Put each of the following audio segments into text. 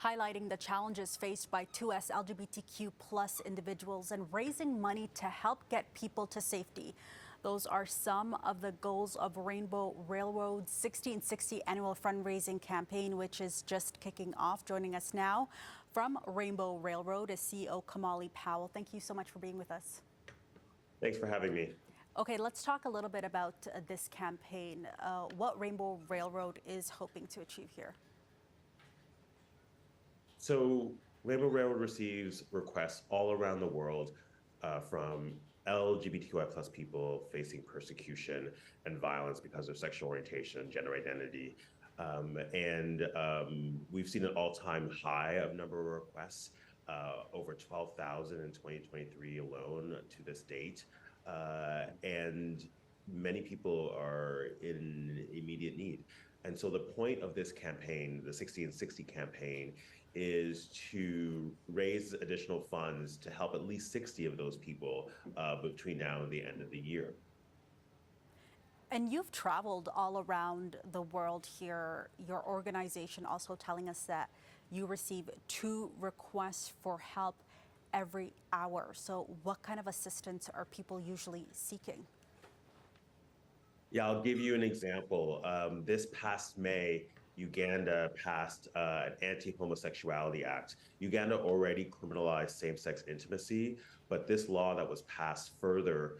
highlighting the challenges faced by 2S LGBTQ plus individuals and raising money to help get people to safety. Those are some of the goals of Rainbow Railroad's 60 and 60 annual fundraising campaign, which is just kicking off. Joining us now from Rainbow Railroad is CEO Kimahli Powell. Thank you so much for being with us. Thanks for having me. Okay, let's talk a little bit about this campaign, what Rainbow Railroad is hoping to achieve here. So Rainbow Railroad receives requests all around the world from LGBTQI plus people facing persecution and violence because of sexual orientation, gender identity. We've seen an all-time high of number of requests, over 12,000 in 2023 alone to this date. And many people are in immediate need. And so the point of this campaign, the 60 and 60 campaign, is to raise additional funds to help at least 60 of those people between now and the end of the year. And you've traveled all around the world here, your organization also telling us that you receive 2 requests for help every hour. So what kind of assistance are people usually seeking? Yeah, I'll give you an example. This past May, Uganda passed an Anti-Homosexuality Act. Uganda already criminalized same-sex intimacy, but this law that was passed further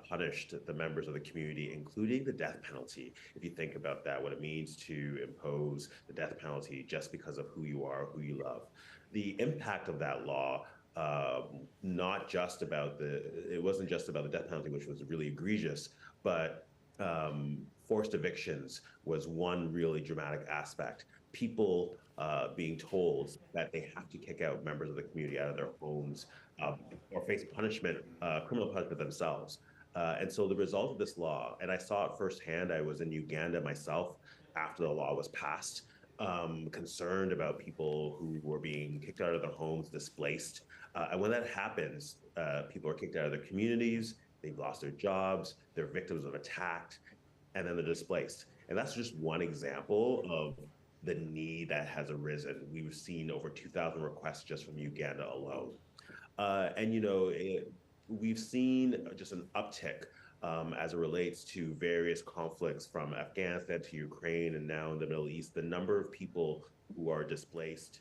punished the members of the community, including the death penalty. If you think about that, what it means to impose the death penalty just because of who you are, who you love. The impact of that law, it wasn't just about the death penalty, which was really egregious, but forced evictions was one really dramatic aspect. People being told that they have to kick out members of the community out of their homes or face punishment, criminal punishment themselves. And so the result of this law, and I saw it firsthand, I was in Uganda myself after the law was passed, concerned about people who were being kicked out of their homes, displaced. And when that happens, people are kicked out of their communities, they've lost their jobs, they're victims of attack, and then they're displaced. And that's just one example of the need that has arisen. We've seen over 2,000 requests just from Uganda alone. We've seen just an uptick as it relates to various conflicts from Afghanistan to Ukraine and now in the Middle East. The number of people who are displaced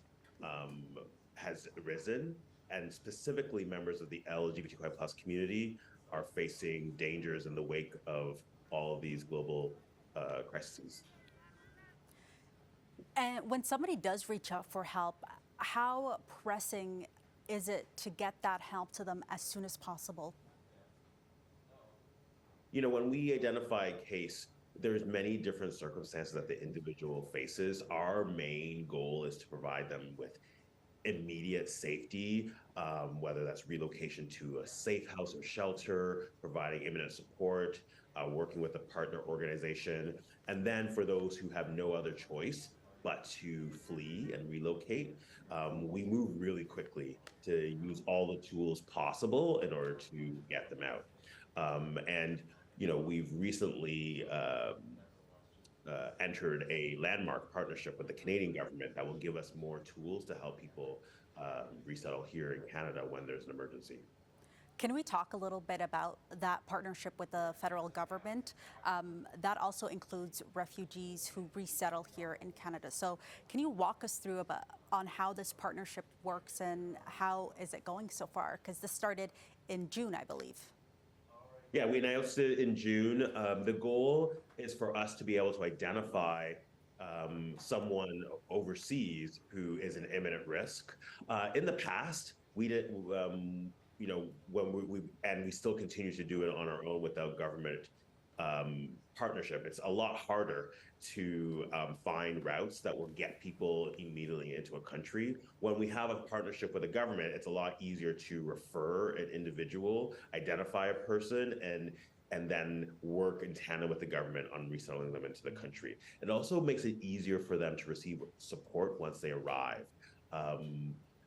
has risen, and specifically members of the LGBTQI plus community are facing dangers in the wake of all of these global crises. And when somebody does reach out for help, how pressing is it to get that help to them as soon as possible? You know, when we identify a case, there's many different circumstances that the individual faces. Our main goal is to provide them with immediate safety, whether that's relocation to a safe house or shelter, providing imminent support, working with a partner organization. And then for those who have no other choice but to flee and relocate, we move really quickly to use all the tools possible in order to get them out. We've recently entered a landmark partnership with the Canadian government that will give us more tools to help people resettle here in Canada when there's an emergency. Can we talk a little bit about that partnership with the federal government? That also includes refugees who resettle here in Canada. So can you walk us through on how this partnership works and how is it going so far? Because this started in June, I believe. Yeah, we announced it in June. The goal is for us to be able to identify someone overseas who is an imminent risk. In the past, we did, and we still continue to do it on our own without government partnership. It's a lot harder to find routes that will get people immediately into a country. When we have a partnership with the government, it's a lot easier to refer an individual, identify a person, and then work in tandem with the government on resettling them into the country. It also makes it easier for them to receive support once they arrive,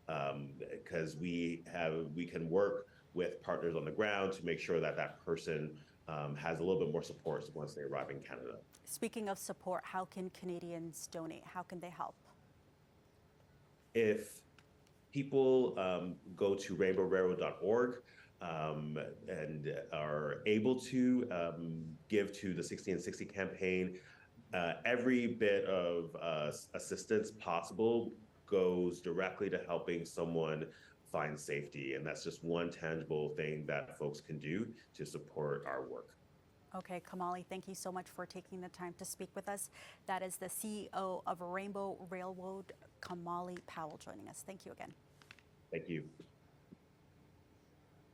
because we can work with partners on the ground to make sure that that person has a little bit more support once they arrive in Canada. Speaking of support, how can Canadians donate? How can they help? If people go to rainbowrailroad.org and are able to give to the 60 and 60 campaign, every bit of assistance possible goes directly to helping someone find safety. And that's just one tangible thing that folks can do to support our work. Okay, Kimahli, thank you so much for taking the time to speak with us. That is the CEO of Rainbow Railroad, Kimahli Powell, joining us. Thank you again. Thank you.